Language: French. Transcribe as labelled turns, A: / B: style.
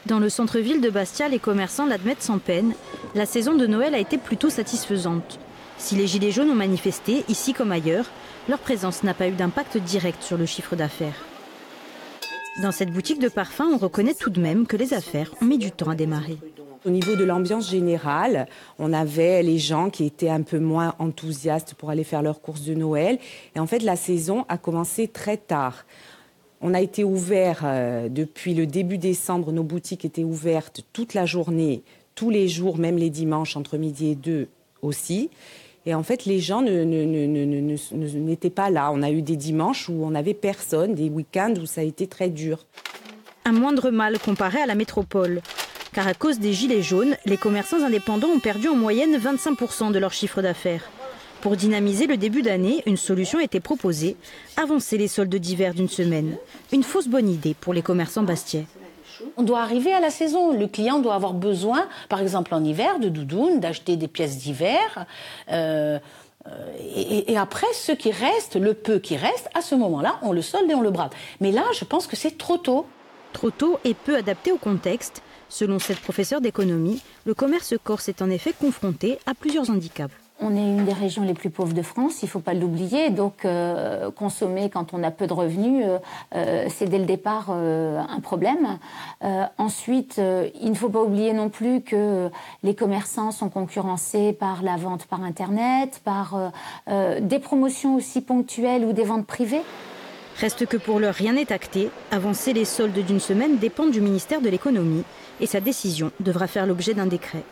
A: Dans le centre-ville de Bastia, les commerçants l'admettent sans peine. La saison de Noël a été plutôt satisfaisante. Si les gilets jaunes ont manifesté, ici comme ailleurs, leur présence n'a pas eu d'impact direct sur le chiffre d'affaires. Dans cette boutique de parfums, on reconnaît tout de même que les affaires ont mis du temps à démarrer.
B: Au niveau de l'ambiance générale, on avait les gens qui étaient un peu moins enthousiastes pour aller faire leurs courses de Noël. Et en fait, la saison a commencé très tard. On a été ouvert depuis le début décembre. Nos boutiques étaient ouvertes toute la journée, tous les jours, même les dimanches, entre midi et 2 aussi. Et en fait, les gens n'étaient pas là. On a eu des dimanches où on n'avait personne, des week-ends où ça a été très dur.
A: Un moindre mal comparé à la métropole. Car à cause des gilets jaunes, les commerçants indépendants ont perdu en moyenne 25% de leur chiffre d'affaires. Pour dynamiser le début d'année, une solution a été proposée, avancer les soldes d'hiver d'une semaine. Une fausse bonne idée pour les commerçants bastiais.
C: On doit arriver à la saison. Le client doit avoir besoin, par exemple en hiver, de doudounes, d'acheter des pièces d'hiver. Et après, ce qui reste, le peu qui reste, à ce moment-là, on le solde et on le brade. Mais là, je pense que c'est trop tôt.
A: Trop tôt et peu adapté au contexte. Selon cette professeure d'économie, le commerce corse est en effet confronté à plusieurs handicaps.
D: On est une des régions les plus pauvres de France, il ne faut pas l'oublier. Donc, consommer quand on a peu de revenus, c'est dès le départ un problème. Ensuite, il ne faut pas oublier non plus que les commerçants sont concurrencés par la vente par Internet, par des promotions aussi ponctuelles ou des ventes privées.
A: Reste que pour l'heure, rien n'est acté. Avancer les soldes d'une semaine dépend du ministère de l'économie et sa décision devra faire l'objet d'un décret.